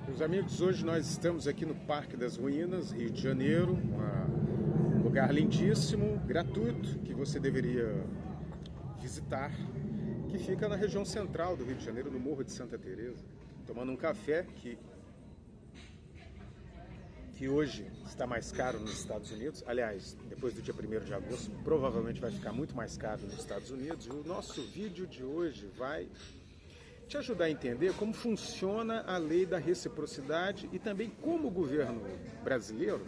Meus amigos, hoje nós estamos aqui no Parque das Ruínas, Rio de Janeiro, um lugar lindíssimo, gratuito, que você deveria visitar, que fica na região central do Rio de Janeiro, no Morro de Santa Teresa, tomando um café que hoje está mais caro nos Estados Unidos. Aliás, depois do dia 1º de agosto, provavelmente vai ficar muito mais caro nos Estados Unidos. E o nosso vídeo de hoje vai te ajudar a entender como funciona a lei da reciprocidade e também como o governo brasileiro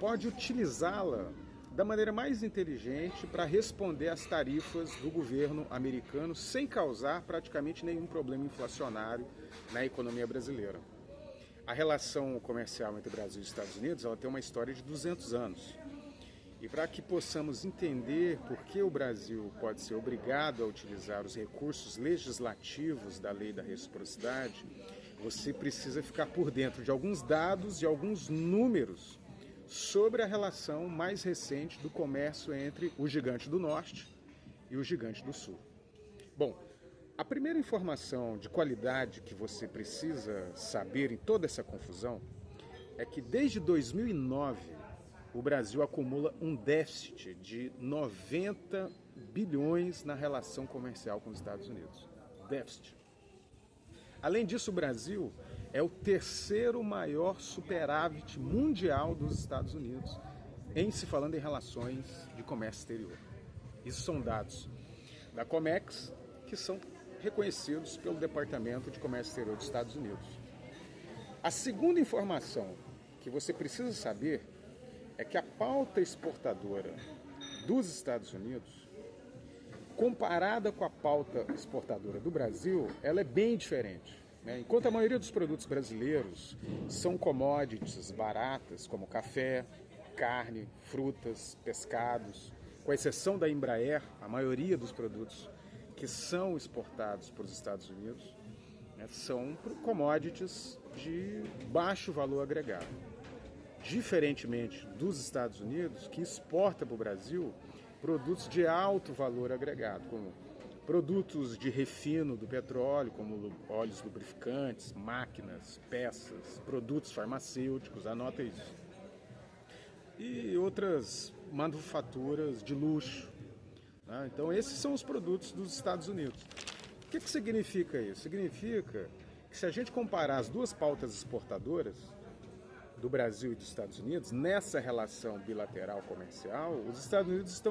pode utilizá-la da maneira mais inteligente para responder às tarifas do governo americano sem causar praticamente nenhum problema inflacionário na economia brasileira. A relação comercial entre Brasil e Estados Unidos ela tem uma história de 200 anos. E para que possamos entender por que o Brasil pode ser obrigado a utilizar os recursos legislativos da lei da reciprocidade, você precisa ficar por dentro de alguns dados e alguns números sobre a relação mais recente do comércio entre o gigante do norte e o gigante do sul. Bom, a primeira informação de qualidade que você precisa saber em toda essa confusão é que desde 2009 o Brasil acumula um déficit de 90 bilhões na relação comercial com os Estados Unidos. Déficit. Além disso, o Brasil é o terceiro maior superávit mundial dos Estados Unidos em se falando em relações de comércio exterior. Isso são dados da Comex, que são reconhecidos pelo Departamento de Comércio Exterior dos Estados Unidos. A segunda informação que você precisa saber é que a pauta exportadora dos Estados Unidos, comparada com a pauta exportadora do Brasil, ela é bem diferente, né? Enquanto a maioria dos produtos brasileiros são commodities baratas, como café, carne, frutas, pescados, com exceção da Embraer, a maioria dos produtos que são exportados para os Estados Unidos, né, são commodities de baixo valor agregado. Diferentemente dos Estados Unidos, que exporta para o Brasil produtos de alto valor agregado, como produtos de refino do petróleo, como óleos lubrificantes, máquinas, peças, produtos farmacêuticos, anota isso, e outras manufaturas de luxo, né? Então esses são os produtos dos Estados Unidos. O que significa isso? Significa que se a gente comparar as duas pautas exportadoras, do Brasil e dos Estados Unidos, nessa relação bilateral comercial, os Estados Unidos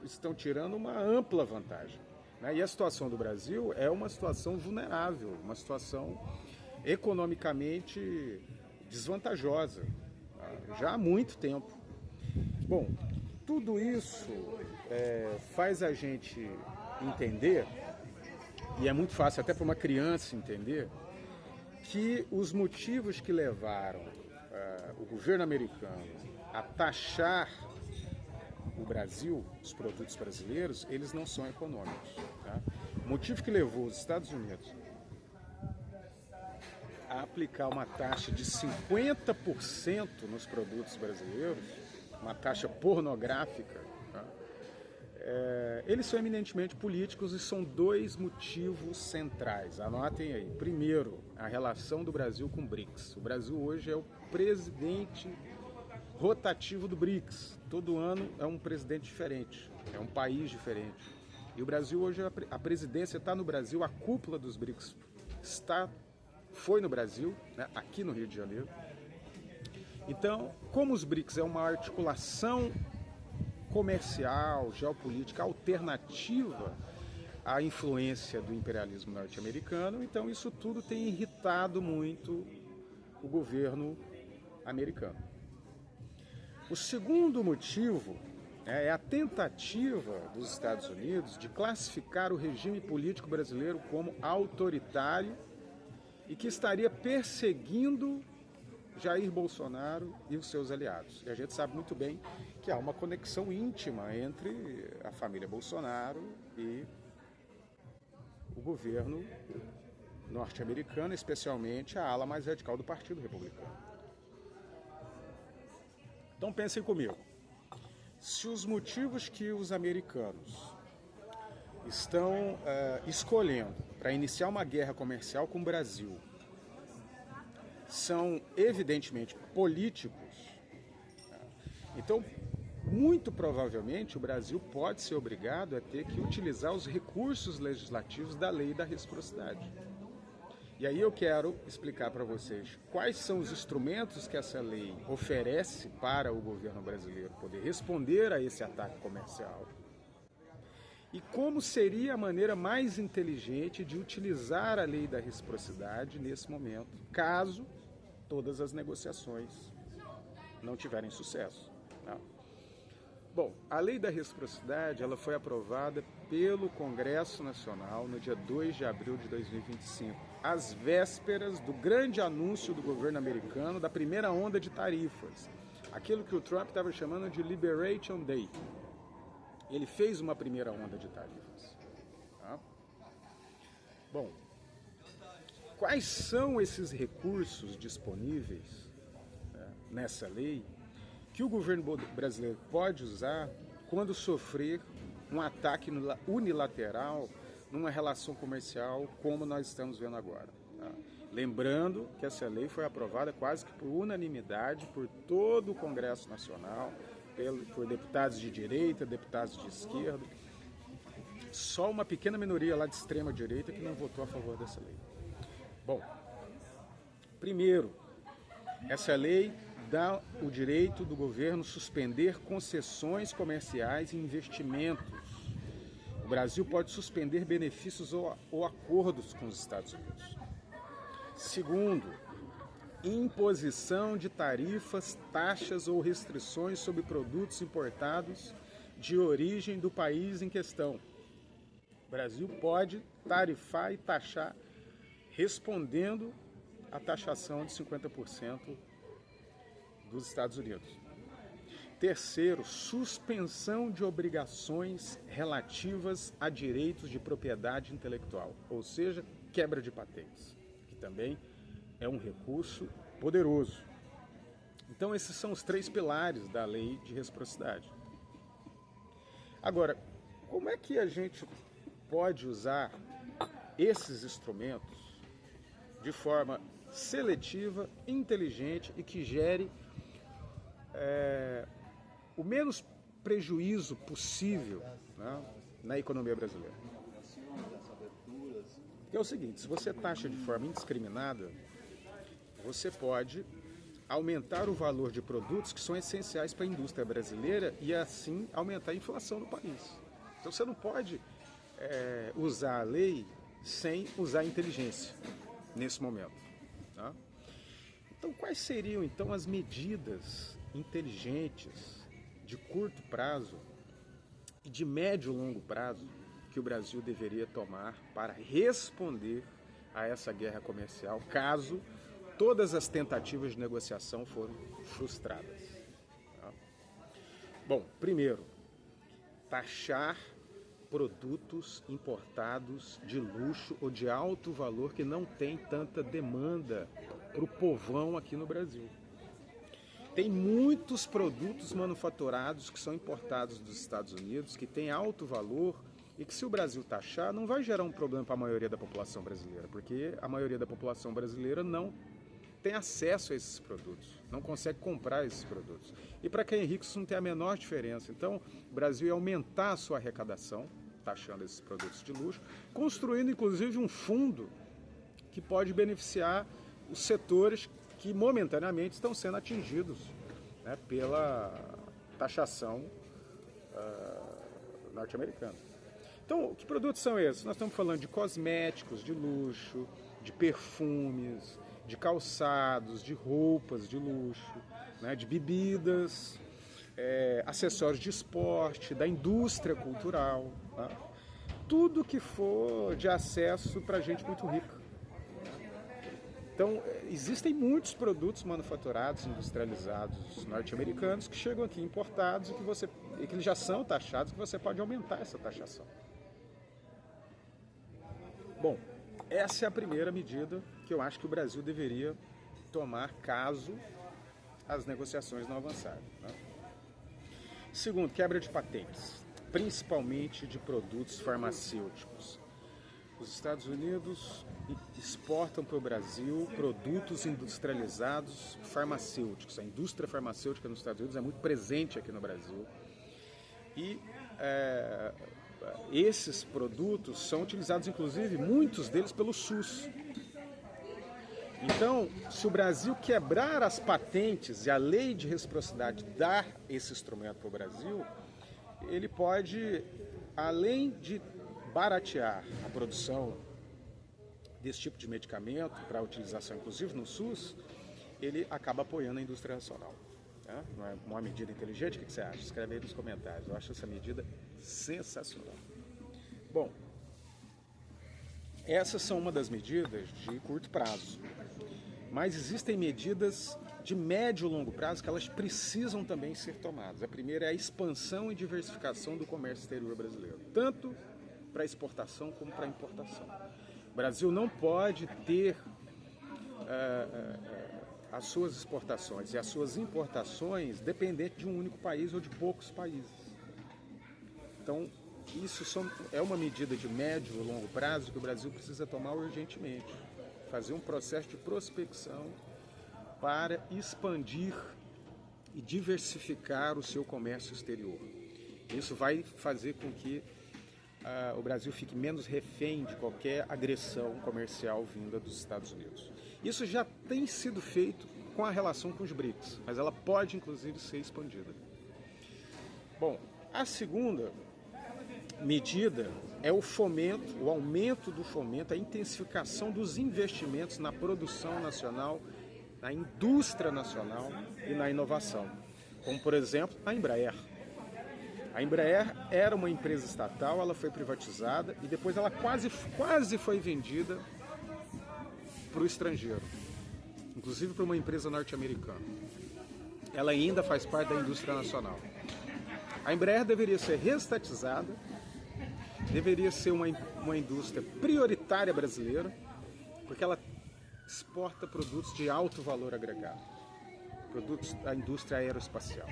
estão tirando uma ampla vantagem, né? E a situação do Brasil é uma situação vulnerável, uma situação economicamente desvantajosa, tá? Já há muito tempo. Bom, tudo isso faz a gente entender, e é muito fácil até para uma criança entender, que os motivos que levaram o governo americano a taxar o Brasil, os produtos brasileiros, eles não são econômicos, tá? O motivo que levou os Estados Unidos a aplicar uma taxa de 50% nos produtos brasileiros, uma taxa pornográfica, tá? Eles são eminentemente políticos e são dois motivos centrais. Anotem aí. Primeiro, a relação do Brasil com o BRICS. O Brasil hoje é o presidente rotativo do BRICS. Todo ano é um presidente diferente, é um país diferente. E o Brasil hoje, a presidência está no Brasil, a cúpula dos BRICS foi no Brasil, né, aqui no Rio de Janeiro. Então, como os BRICS é uma articulação comercial, geopolítica alternativa à influência do imperialismo norte-americano, então isso tudo tem irritado muito o governo americano. O segundo motivo é a tentativa dos Estados Unidos de classificar o regime político brasileiro como autoritário e que estaria perseguindo Jair Bolsonaro e os seus aliados. E a gente sabe muito bem que há uma conexão íntima entre a família Bolsonaro e o governo norte-americano, especialmente a ala mais radical do Partido Republicano. Então pensem comigo, se os motivos que os americanos estão escolhendo para iniciar uma guerra comercial com o Brasil são evidentemente políticos. Então, muito provavelmente, o Brasil pode ser obrigado a ter que utilizar os recursos legislativos da lei da reciprocidade. E aí eu quero explicar para vocês quais são os instrumentos que essa lei oferece para o governo brasileiro poder responder a esse ataque comercial e como seria a maneira mais inteligente de utilizar a lei da reciprocidade nesse momento, caso todas as negociações não tiverem sucesso. Tá? Bom, a lei da reciprocidade ela foi aprovada pelo Congresso Nacional no dia 2 de abril de 2025, às vésperas do grande anúncio do governo americano da primeira onda de tarifas, aquilo que o Trump estava chamando de Liberation Day. Ele fez uma primeira onda de tarifas. Tá? Bom, quais são esses recursos disponíveis, né, nessa lei que o governo brasileiro pode usar quando sofrer um ataque unilateral numa relação comercial como nós estamos vendo agora. Tá? Lembrando que essa lei foi aprovada quase que por unanimidade por todo o Congresso Nacional, por deputados de direita, deputados de esquerda. Só uma pequena minoria lá de extrema direita que não votou a favor dessa lei. Bom, primeiro, essa lei dá o direito do governo suspender concessões comerciais e investimentos. O Brasil pode suspender benefícios ou acordos com os Estados Unidos. Segundo, imposição de tarifas, taxas ou restrições sobre produtos importados de origem do país em questão. O Brasil pode tarifar e taxar, respondendo à taxação de 50% dos Estados Unidos. Terceiro, suspensão de obrigações relativas a direitos de propriedade intelectual, ou seja, quebra de patentes, que também é um recurso poderoso. Então, esses são os três pilares da lei de reciprocidade. Agora, como é que a gente pode usar esses instrumentos de forma seletiva, inteligente e que gere o menos prejuízo possível, né, na economia brasileira? Porque é o seguinte, se você taxa de forma indiscriminada, você pode aumentar o valor de produtos que são essenciais para a indústria brasileira e assim aumentar a inflação no país. Então você não pode usar a lei sem usar a inteligência nesse momento. Tá? Então quais seriam então as medidas inteligentes de curto prazo e de médio e longo prazo que o Brasil deveria tomar para responder a essa guerra comercial, caso todas as tentativas de negociação foram frustradas? Tá? Bom, primeiro, taxar produtos importados de luxo ou de alto valor que não tem tanta demanda para o povão aqui no Brasil. Tem muitos produtos manufaturados que são importados dos Estados Unidos, que têm alto valor e que, se o Brasil taxar, não vai gerar um problema para a maioria da população brasileira, porque a maioria da população brasileira não tem acesso a esses produtos, não consegue comprar esses produtos. E para quem é rico isso não tem a menor diferença. Então o Brasil ia aumentar a sua arrecadação, taxando esses produtos de luxo, construindo inclusive um fundo que pode beneficiar os setores que momentaneamente estão sendo atingidos, né, pela taxação norte-americana. Então, que produtos são esses? Nós estamos falando de cosméticos de luxo, de perfumes, de calçados, de roupas de luxo, né, de bebidas, acessórios de esporte, da indústria cultural, tá? Tudo que for de acesso para gente muito rica. Então, existem muitos produtos manufaturados, industrializados norte-americanos que chegam aqui importados e que eles já são taxados, que você pode aumentar essa taxação. Bom, essa é a primeira medida que eu acho que o Brasil deveria tomar caso as negociações não avançarem, né? Segundo, quebra de patentes, principalmente de produtos farmacêuticos. Os Estados Unidos exportam para o Brasil produtos industrializados farmacêuticos. A indústria farmacêutica nos Estados Unidos é muito presente aqui no Brasil. E esses produtos são utilizados, inclusive, muitos deles pelo SUS. Então, se o Brasil quebrar as patentes e a lei de reciprocidade dar esse instrumento para o Brasil, ele pode, além de baratear a produção desse tipo de medicamento para utilização, inclusive no SUS, ele acaba apoiando a indústria nacional. Né? Não é uma medida inteligente? O que você acha? Escreve aí nos comentários. Eu acho essa medida sensacional. Bom, essas são uma das medidas de curto prazo. Mas existem medidas de médio e longo prazo que elas precisam também ser tomadas. A primeira é a expansão e diversificação do comércio exterior brasileiro, tanto para exportação como para importação. O Brasil não pode ter as suas exportações e as suas importações dependentes de um único país ou de poucos países. Então, isso é uma medida de médio e longo prazo que o Brasil precisa tomar urgentemente. Fazer um processo de prospecção para expandir e diversificar o seu comércio exterior. Isso vai fazer com que o Brasil fique menos refém de qualquer agressão comercial vinda dos Estados Unidos. Isso já tem sido feito com a relação com os BRICS, mas ela pode, inclusive, ser expandida. Bom, a segunda medida é o fomento, o aumento do fomento, a intensificação dos investimentos na produção nacional, na indústria nacional e na inovação, como, por exemplo, a Embraer. A Embraer era uma empresa estatal, ela foi privatizada e depois ela quase foi vendida para o estrangeiro, inclusive para uma empresa norte-americana. Ela ainda faz parte da indústria nacional. A Embraer deveria ser reestatizada, deveria ser uma indústria prioritária brasileira, porque ela exporta produtos de alto valor agregado, produtos da indústria aeroespacial.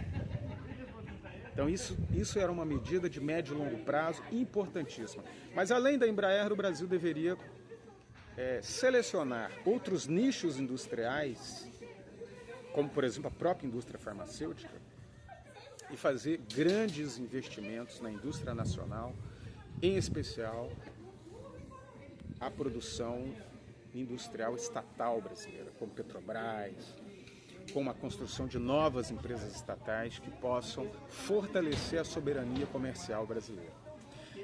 Então isso era uma medida de médio e longo prazo importantíssima. Mas além da Embraer, o Brasil deveria selecionar outros nichos industriais, como por exemplo a própria indústria farmacêutica, e fazer grandes investimentos na indústria nacional, em especial a produção industrial estatal brasileira, como Petrobras, como a construção de novas empresas estatais que possam fortalecer a soberania comercial brasileira.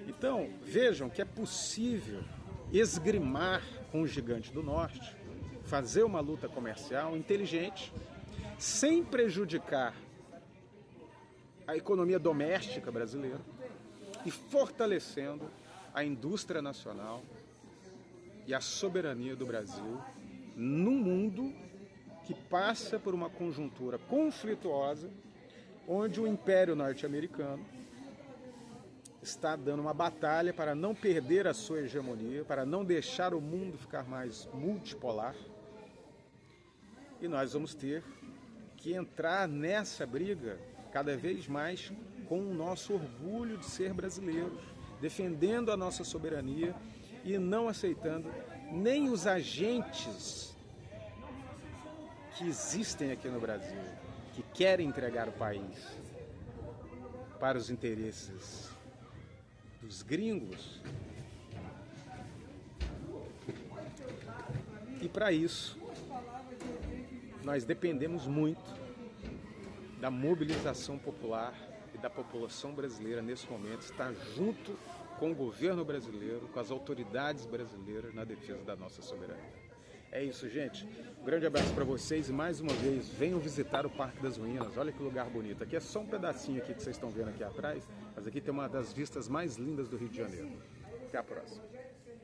Então, vejam que é possível esgrimar com o gigante do norte, fazer uma luta comercial inteligente, sem prejudicar a economia doméstica brasileira e fortalecendo a indústria nacional e a soberania do Brasil num mundo que passa por uma conjuntura conflituosa, onde o Império Norte-Americano está dando uma batalha para não perder a sua hegemonia, para não deixar o mundo ficar mais multipolar. E nós vamos ter que entrar nessa briga cada vez mais com o nosso orgulho de ser brasileiros, defendendo a nossa soberania e não aceitando nem os agentes que existem aqui no Brasil, que querem entregar o país para os interesses dos gringos. E para isso, nós dependemos muito da mobilização popular e da população brasileira nesse momento, estar junto com o governo brasileiro, com as autoridades brasileiras na defesa da nossa soberania. É isso, gente. Um grande abraço para vocês e mais uma vez, venham visitar o Parque das Ruínas. Olha que lugar bonito. Aqui é só um pedacinho aqui que vocês estão vendo aqui atrás, mas aqui tem uma das vistas mais lindas do Rio de Janeiro. Até a próxima.